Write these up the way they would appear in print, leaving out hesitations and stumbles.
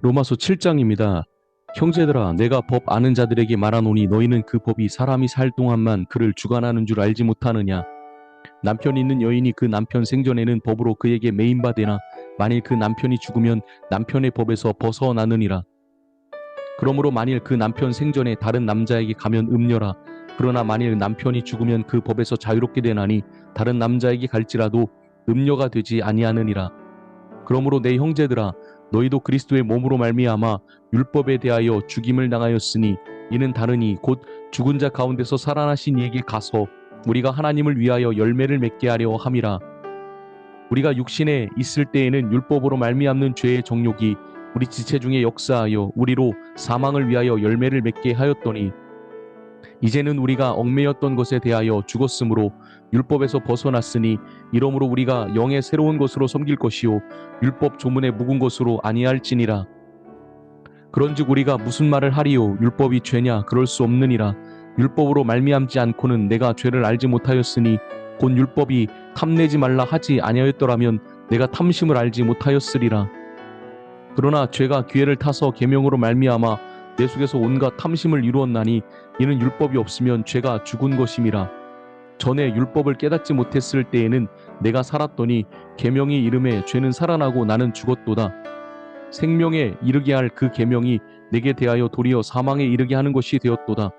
로마서 7장입니다. 형제들아, 내가 법 아는 자들에게 말하노니 너희는 그 법이 사람이 살 동안만 그를 주관하는 줄 알지 못하느냐. 남편 있는 여인이 그 남편 생전에는 법으로 그에게 매인바 되나 만일 그 남편이 죽으면 남편의 법에서 벗어나느니라. 그러므로 만일 그 남편 생전에 다른 남자에게 가면 음녀라. 그러나 만일 남편이 죽으면 그 법에서 자유롭게 되나니 다른 남자에게 갈지라도 음녀가 되지 아니하느니라. 그러므로 내 형제들아, 너희도 그리스도의 몸으로 말미암아 율법에 대하여 죽임을 당하였으니 이는 다르니 곧 죽은 자 가운데서 살아나신 이에게 가서 우리가 하나님을 위하여 열매를 맺게 하려 함이라. 우리가 육신에 있을 때에는 율법으로 말미암는 죄의 정욕이 우리 지체 중에 역사하여 우리로 사망을 위하여 열매를 맺게 하였더니 이제는 우리가 얽매였던 것에 대하여 죽었으므로 율법에서 벗어났으니 이러므로 우리가 영의 새로운 것으로 섬길 것이요 율법 조문에 묵은 것으로 아니할지니라. 그런즉 우리가 무슨 말을 하리요? 율법이 죄냐? 그럴 수 없느니라. 율법으로 말미암지 않고는 내가 죄를 알지 못하였으니 곧 율법이 탐내지 말라 하지 아니하였더라면 내가 탐심을 알지 못하였으리라. 그러나 죄가 기회를 타서 계명으로 말미암아 내 속에서 온갖 탐심을 이루었나니 이는 율법이 없으면 죄가 죽은 것임이라. 전에 율법을 깨닫지 못했을 때에는 내가 살았더니 계명이 이름에 죄는 살아나고 나는 죽었도다. 생명에 이르게 할 그 계명이 내게 대하여 도리어 사망에 이르게 하는 것이 되었도다.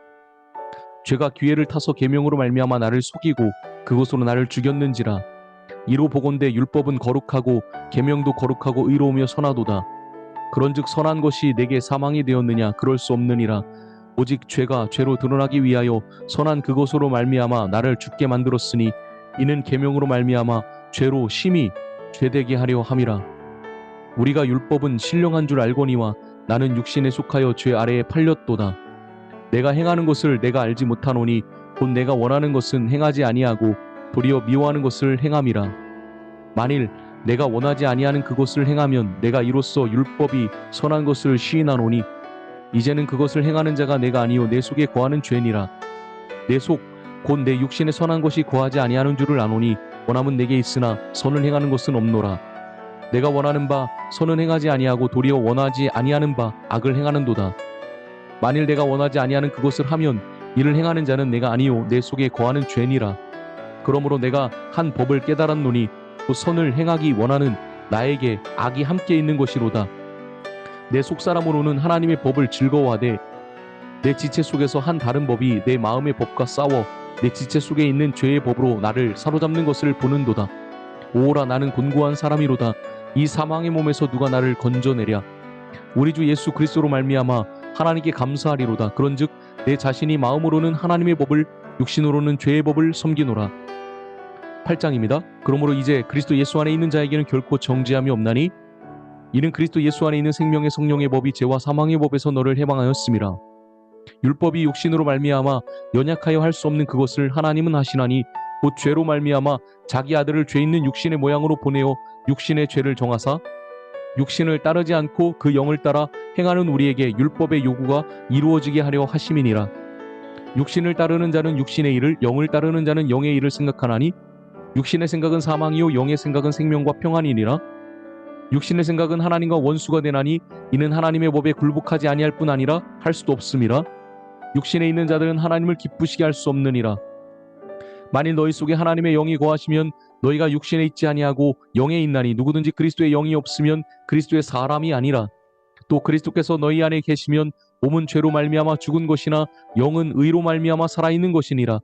죄가 기회를 타서 계명으로 말미암아 나를 속이고 그것으로 나를 죽였는지라. 이로 보건대 율법은 거룩하고 계명도 거룩하고 의로우며 선하도다. 그런즉 선한 것이 내게 사망이 되었느냐? 그럴 수 없느니라. 오직 죄가 죄로 드러나기 위하여 선한 그것으로 말미암아 나를 죽게 만들었으니 이는 계명으로 말미암아 죄로 심히 죄되게 하려 함이라. 우리가 율법은 신령한 줄 알거니와 나는 육신에 속하여 죄 아래에 팔렸도다. 내가 행하는 것을 내가 알지 못하노니 곧 내가 원하는 것은 행하지 아니하고 도리어 미워하는 것을 행함이라. 만일 내가 원하지 아니하는 그것을 행하면 내가 이로써 율법이 선한 것을 시인하노니 이제는 그것을 행하는 자가 내가 아니요 내 속에 거하는 죄니라. 내 속 곧 내 육신에 선한 것이 거하지 아니하는 줄을 아노니 원함은 내게 있으나 선을 행하는 것은 없노라. 내가 원하는 바 선은 행하지 아니하고 도리어 원하지 아니하는 바 악을 행하는도다. 만일 내가 원하지 아니하는 그것을 하면 이를 행하는 자는 내가 아니요 내 속에 거하는 죄니라. 그러므로 내가 한 법을 깨달았노니 또 선을 행하기 원하는 나에게 악이 함께 있는 것이로다. 내 속사람으로는 하나님의 법을 즐거워하되 내 지체 속에서 한 다른 법이 내 마음의 법과 싸워 내 지체 속에 있는 죄의 법으로 나를 사로잡는 것을 보는도다. 오라, 나는 곤고한 사람이로다. 이 사망의 몸에서 누가 나를 건져내랴. 우리 주 예수 그리스도로 말미암아 하나님께 감사하리로다. 그런즉 내 자신이 마음으로는 하나님의 법을 육신으로는 죄의 법을 섬기노라. 8장입니다. 그러므로 이제 그리스도 예수 안에 있는 자에게는 결코 정죄함이 없나니 이는 그리스도 예수 안에 있는 생명의 성령의 법이 죄와 사망의 법에서 너를 해방하였음이라. 율법이 육신으로 말미암아 연약하여 할 수 없는 그것을 하나님은 하시나니 곧 죄로 말미암아 자기 아들을 죄 있는 육신의 모양으로 보내어 육신의 죄를 정하사 육신을 따르지 않고 그 영을 따라 행하는 우리에게 율법의 요구가 이루어지게 하려 하심이니라. 육신을 따르는 자는 육신의 일을, 영을 따르는 자는 영의 일을 생각하나니 육신의 생각은 사망이요 영의 생각은 생명과 평안이니라. 육신의 생각은 하나님과 원수가 되나니 이는 하나님의 법에 굴복하지 아니할 뿐 아니라 할 수도 없음이라. 육신에 있는 자들은 하나님을 기쁘시게 할 수 없느니라. 만일 너희 속에 하나님의 영이 거하시면 너희가 육신에 있지 아니하고 영에 있나니 누구든지 그리스도의 영이 없으면 그리스도의 사람이 아니라. 또 그리스도께서 너희 안에 계시면 몸은 죄로 말미암아 죽은 것이나 영은 의로 말미암아 살아있는 것이니라.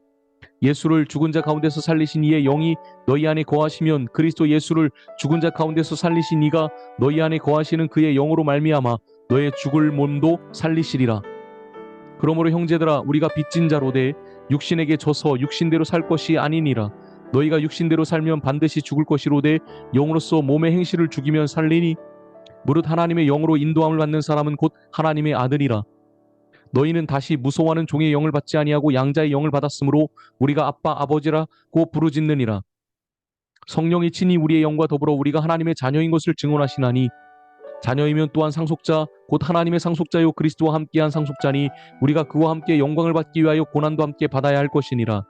예수를 죽은 자 가운데서 살리신 이의 영이 너희 안에 거하시면 그리스도 예수를 죽은 자 가운데서 살리신 이가 너희 안에 거하시는 그의 영으로 말미암아 너의 죽을 몸도 살리시리라. 그러므로 형제들아, 우리가 빚진 자로되 육신에게 져서 육신대로 살 것이 아니니라. 너희가 육신대로 살면 반드시 죽을 것이로되 영으로서 몸의 행실을 죽이면 살리니 무릇 하나님의 영으로 인도함을 받는 사람은 곧 하나님의 아들이라. 너희는 다시 무서워하는 종의 영을 받지 아니하고 양자의 영을 받았으므로 우리가 아빠 아버지라고 부르짖느니라. 성령이 친히 우리의 영과 더불어 우리가 하나님의 자녀인 것을 증언하시나니 자녀이면 또한 상속자 곧 하나님의 상속자요 그리스도와 함께한 상속자니 우리가 그와 함께 영광을 받기 위하여 고난도 함께 받아야 할 것이니라.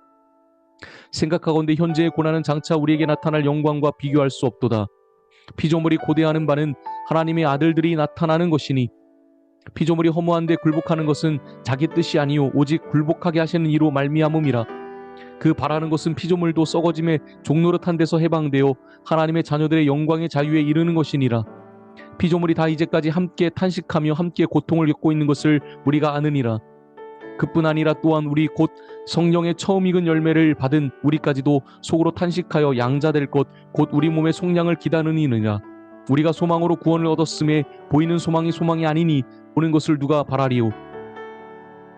생각하건대 현재의 고난은 장차 우리에게 나타날 영광과 비교할 수 없도다. 피조물이 고대하는 바는 하나님의 아들들이 나타나는 것이니 피조물이 허무한데 굴복하는 것은 자기 뜻이 아니요 오직 굴복하게 하시는 이로 말미암음이라. 그 바라는 것은 피조물도 썩어짐에 종노릇한 데서 해방되어 하나님의 자녀들의 영광의 자유에 이르는 것이니라. 피조물이 다 이제까지 함께 탄식하며 함께 고통을 겪고 있는 것을 우리가 아느니라. 그뿐 아니라 또한 우리 곧 성령의 처음 익은 열매를 받은 우리까지도 속으로 탄식하여 양자될 것 곧 우리 몸의 속량을 기다리느니라. 우리가 소망으로 구원을 얻었음에 보이는 소망이 소망이 아니니 보는 것을 누가 바라리요.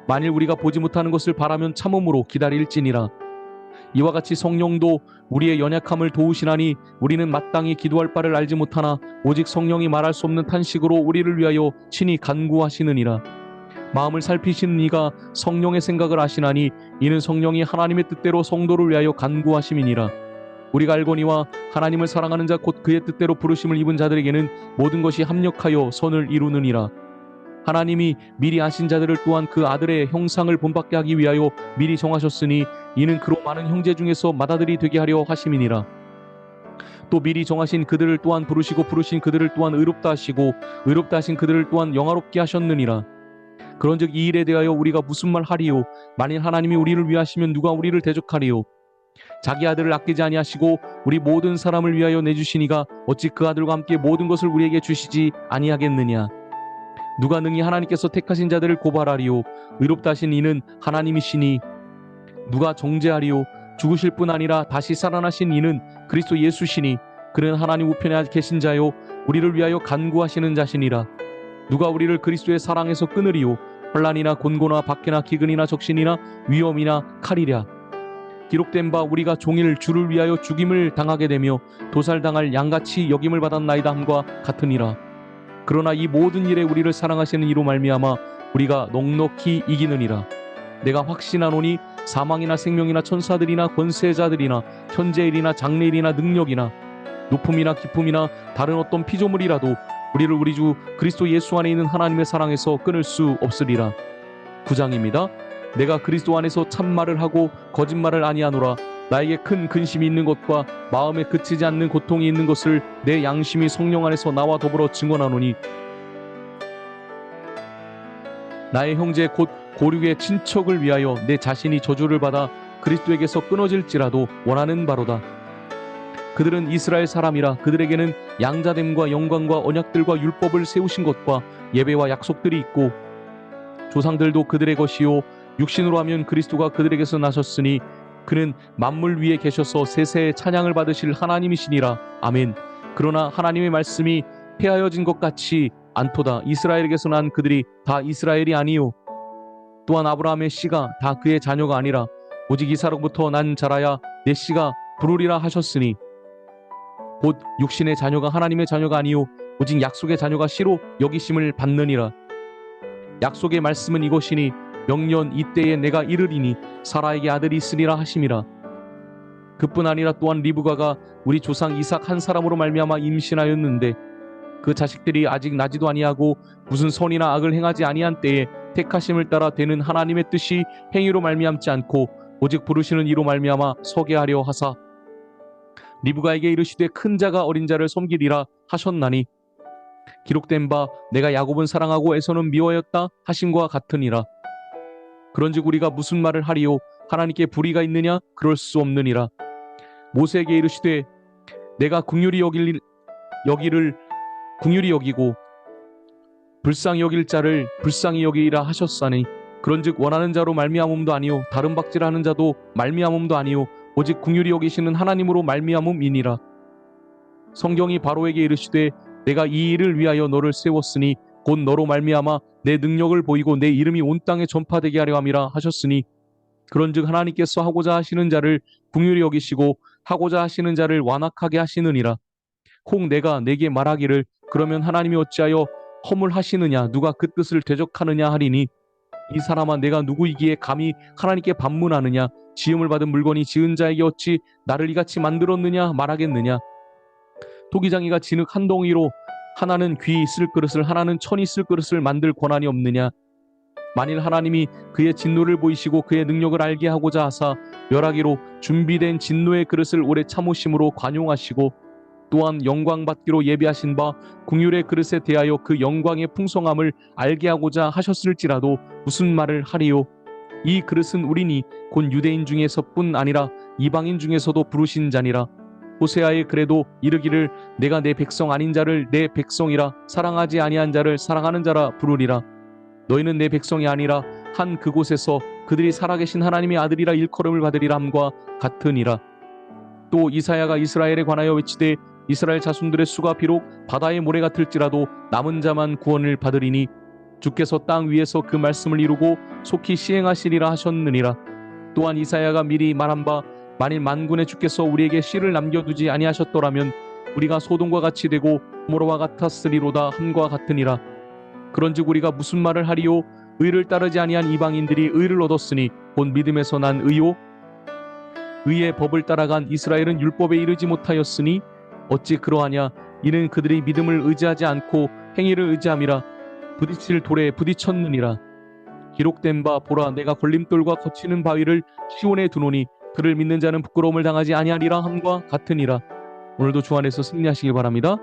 만일 우리가 보지 못하는 것을 바라면 참음으로 기다릴지니라. 이와 같이 성령도 우리의 연약함을 도우시나니 우리는 마땅히 기도할 바를 알지 못하나 오직 성령이 말할 수 없는 탄식으로 우리를 위하여 친히 간구하시느니라. 마음을 살피시는 이가 성령의 생각을 아시나니 이는 성령이 하나님의 뜻대로 성도를 위하여 간구하심이니라. 우리가 알거니와 하나님을 사랑하는 자 곧 그의 뜻대로 부르심을 입은 자들에게는 모든 것이 합력하여 선을 이루느니라. 하나님이 미리 아신 자들을 또한 그 아들의 형상을 본받게 하기 위하여 미리 정하셨으니 이는 그로 많은 형제 중에서 맏아들이 되게 하려 하심이니라. 또 미리 정하신 그들을 또한 부르시고 부르신 그들을 또한 의롭다 하시고 의롭다 하신 그들을 또한 영화롭게 하셨느니라. 그런즉 이 일에 대하여 우리가 무슨 말 하리요? 만일 하나님이 우리를 위하시면 누가 우리를 대적하리요? 자기 아들을 아끼지 아니하시고 우리 모든 사람을 위하여 내주시니가 어찌 그 아들과 함께 모든 것을 우리에게 주시지 아니하겠느냐? 누가 능히 하나님께서 택하신 자들을 고발하리요? 의롭다 하신 이는 하나님이시니 누가 정죄하리요? 죽으실 뿐 아니라 다시 살아나신 이는 그리스도 예수시니 그는 하나님 우편에 계신 자요 우리를 위하여 간구하시는 자시니라. 누가 우리를 그리스도의 사랑에서 끊으리요? 환난이나 곤고나 박해나 기근이나 적신이나 위험이나 칼이랴. 기록된 바 우리가 종일 주를 위하여 죽임을 당하게 되며 도살당할 양같이 여김을 받았나이다 함과 같으니라. 그러나 이 모든 일에 우리를 사랑하시는 이로 말미암아 우리가 넉넉히 이기느니라. 내가 확신하노니 사망이나 생명이나 천사들이나 권세자들이나 현재일이나 장래일이나 능력이나 높음이나 깊음이나 다른 어떤 피조물이라도 우리를 우리 주 그리스도 예수 안에 있는 하나님의 사랑에서 끊을 수 없으리라. 9장입니다. 내가 그리스도 안에서 참말을 하고 거짓말을 아니하노라. 나에게 큰 근심이 있는 것과 마음에 그치지 않는 고통이 있는 것을 내 양심이 성령 안에서 나와 더불어 증언하노니 나의 형제 곧 고륙의 친척을 위하여 내 자신이 저주를 받아 그리스도에게서 끊어질지라도 원하는 바로다. 그들은 이스라엘 사람이라 그들에게는 양자됨과 영광과 언약들과 율법을 세우신 것과 예배와 약속들이 있고 조상들도 그들의 것이요 육신으로 하면 그리스도가 그들에게서 나셨으니 그는 만물 위에 계셔서 세세의 찬양을 받으실 하나님이시니라. 아멘. 그러나 하나님의 말씀이 폐하여진 것 같이 않도다. 이스라엘에게서 난 그들이 다 이스라엘이 아니요 또한 아브라함의 씨가 다 그의 자녀가 아니라 오직 이삭으로부터 난 자라야 내 씨가 부르리라 하셨으니 곧 육신의 자녀가 하나님의 자녀가 아니요 오직 약속의 자녀가 씨로 여기심을 받느니라. 약속의 말씀은 이것이니 명년 이때에 내가 이르리니 사라에게 아들이 있으리라 하심이라. 그뿐 아니라 또한 리브가가 우리 조상 이삭 한 사람으로 말미암아 임신하였는데 그 자식들이 아직 나지도 아니하고 무슨 선이나 악을 행하지 아니한 때에 택하심을 따라 되는 하나님의 뜻이 행위로 말미암지 않고 오직 부르시는 이로 말미암아 서게 하려 하사 리브가에게 이르시되 큰 자가 어린 자를 섬기리라 하셨나니 기록된 바 내가 야곱은 사랑하고 에서는 미워하였다 하심과 같으니라. 그런즉 우리가 무슨 말을 하리요? 하나님께 불의가 있느냐? 그럴 수 없느니라. 모세에게 이르시되 내가 긍휼히 여기를 긍휼히 여기고 불쌍히 여길 자를 불쌍히 여기리라 하셨사니 그런즉 원하는 자로 말미암음도 아니요 다른 박질하는 자도 말미암음도 아니요 오직 긍휼히 여기시는 하나님으로 말미암음이니라. 성경이 바로에게 이르시되 내가 이 일을 위하여 너를 세웠으니 곧 너로 말미암아 내 능력을 보이고 내 이름이 온 땅에 전파되게 하려 함이라 하셨으니 그런즉 하나님께서 하고자 하시는 자를 긍휼히 여기시고 하고자 하시는 자를 완악하게 하시느니라. 혹 내가 내게 말하기를 그러면 하나님이 어찌하여 허물하시느냐 누가 그 뜻을 대적하느냐 하리니 이 사람아 내가 누구이기에 감히 하나님께 반문하느냐 지음을 받은 물건이 지은 자에게 어찌 나를 이같이 만들었느냐 말하겠느냐. 토기장이가 진흙 한 덩이로 하나는 귀 있을 그릇을 하나는 천 있을 그릇을 만들 권한이 없느냐. 만일 하나님이 그의 진노를 보이시고 그의 능력을 알게 하고자 하사 멸하기로 준비된 진노의 그릇을 오래 참으심으로 관용하시고 또한 영광 받기로 예비하신 바 긍휼의 그릇에 대하여 그 영광의 풍성함을 알게 하고자 하셨을지라도 무슨 말을 하리요? 이 그릇은 우리니 곧 유대인 중에서뿐 아니라 이방인 중에서도 부르신 자니라. 호세아의 글에도 이르기를 내가 내 백성 아닌 자를 내 백성이라 사랑하지 아니한 자를 사랑하는 자라 부르리라. 너희는 내 백성이 아니라 한 그곳에서 그들이 살아계신 하나님의 아들이라 일컬음을 받으리라 함과 같으니라. 또 이사야가 이스라엘에 관하여 외치되 이스라엘 자손들의 수가 비록 바다의 모래 같을지라도 남은 자만 구원을 받으리니 주께서 땅 위에서 그 말씀을 이루고 속히 시행하시리라 하셨느니라. 또한 이사야가 미리 말한 바 만일 만군의 주께서 우리에게 씨를 남겨두지 아니하셨더라면 우리가 소돔과 같이 되고 고모라와 같았으리로다 함과 같으니라. 그런즉 우리가 무슨 말을 하리요? 의를 따르지 아니한 이방인들이 의를 얻었으니 곧 믿음에서 난 의요? 의의 법을 따라간 이스라엘은 율법에 이르지 못하였으니 어찌 그러하냐? 이는 그들이 믿음을 의지하지 않고 행위를 의지함이라. 부딪힐 돌에 부딪혔느니라. 기록된 바 보라 내가 걸림돌과 거치는 바위를 시온에 두노니 그를 믿는 자는 부끄러움을 당하지 아니하리라 함과 같으니라. 오늘도 주 안에서 승리하시길 바랍니다.